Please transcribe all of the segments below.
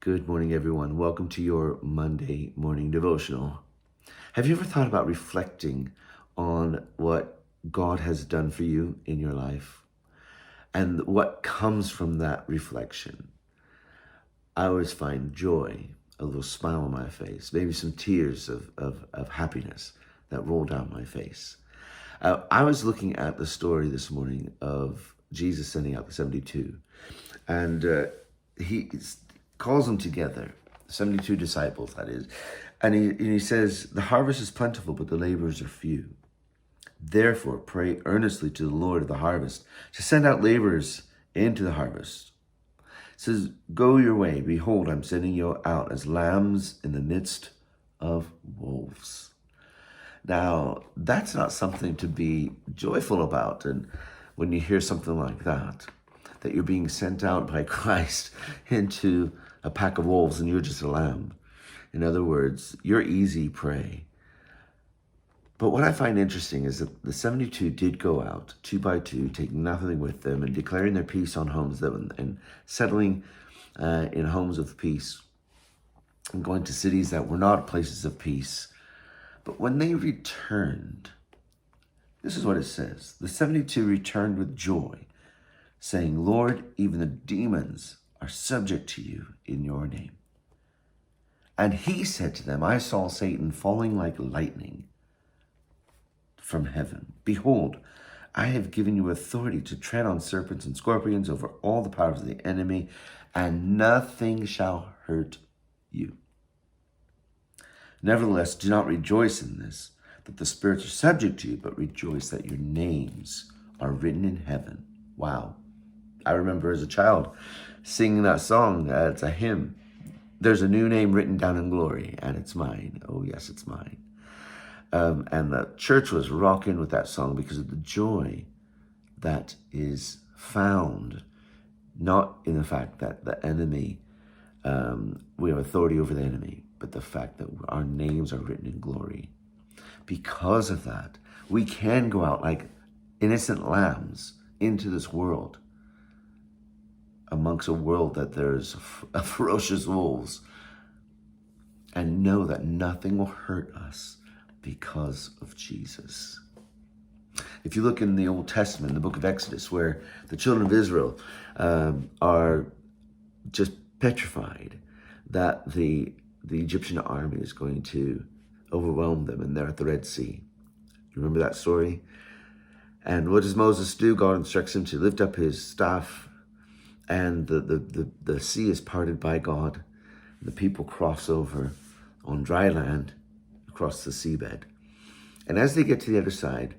Good morning, everyone. Welcome to your Monday morning devotional. Have you ever thought about reflecting on what God has done for you in your life and what comes from that reflection? I always find joy, a little smile on my face, maybe some tears of happiness that roll down my face. I was looking at the story this morning of Jesus sending out the 72, and he calls them together, 72 disciples, that is, and he says, the harvest is plentiful, but the laborers are few. Therefore, pray earnestly to the Lord of the harvest to send out laborers into the harvest. It says, go your way. Behold, I'm sending you out as lambs in the midst of wolves. Now, that's not something to be joyful about. And when you hear something like that you're being sent out by Christ into a pack of wolves and you're just a lamb. In other words, you're easy prey. But what I find interesting is that the 72 did go out, 2 by 2, taking nothing with them and declaring their peace on homes and settling in homes of peace and going to cities that were not places of peace. But when they returned, this is what it says. The 72 returned with joy, saying, Lord, even the demons are subject to you in your name. And he said to them, I saw Satan falling like lightning from heaven. Behold, I have given you authority to tread on serpents and scorpions over all the powers of the enemy, and nothing shall hurt you. Nevertheless, do not rejoice in this, that the spirits are subject to you, but rejoice that your names are written in heaven. Wow. I remember as a child singing that song. It's a hymn. There's a new name written down in glory, and it's mine. Oh, yes, it's mine. And the church was rocking with that song because of the joy that is found, not in the fact that the enemy, we have authority over the enemy, but the fact that our names are written in glory. Because of that, we can go out like innocent lambs into this world, amongst a world that there's ferocious wolves, and know that nothing will hurt us because of Jesus. If you look in the Old Testament, the book of Exodus, where the children of Israel are just petrified that the Egyptian army is going to overwhelm them, and they're at the Red Sea. You remember that story? And what does Moses do? God instructs him to lift up his staff, and the sea is parted by God. The people cross over on dry land across the seabed. And as they get to the other side,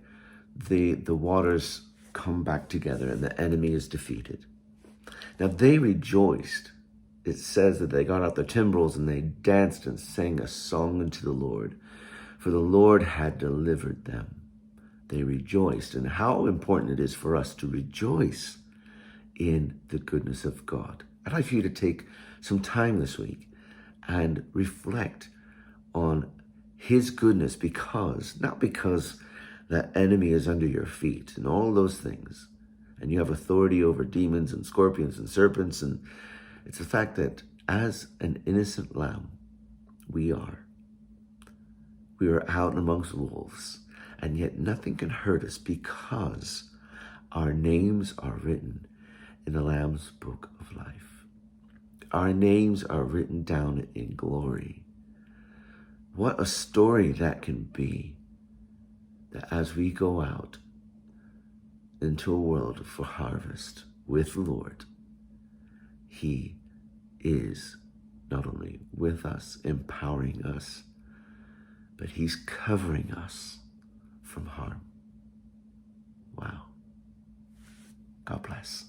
the waters come back together and the enemy is defeated. Now they rejoiced. It says that they got out their timbrels and they danced and sang a song unto the Lord, for the Lord had delivered them. They rejoiced. And how important it is for us to rejoice in the goodness of God. I'd like for you to take some time this week and reflect on his goodness, not because the enemy is under your feet and all those things, and you have authority over demons and scorpions and serpents, and it's the fact that as an innocent lamb, we are out amongst wolves, and yet nothing can hurt us because our names are written in the Lamb's book of life. Our names are written down in glory. What a story that can be, that as we go out into a world for harvest with the Lord, he is not only with us, empowering us, but he's covering us from harm. Wow. God bless.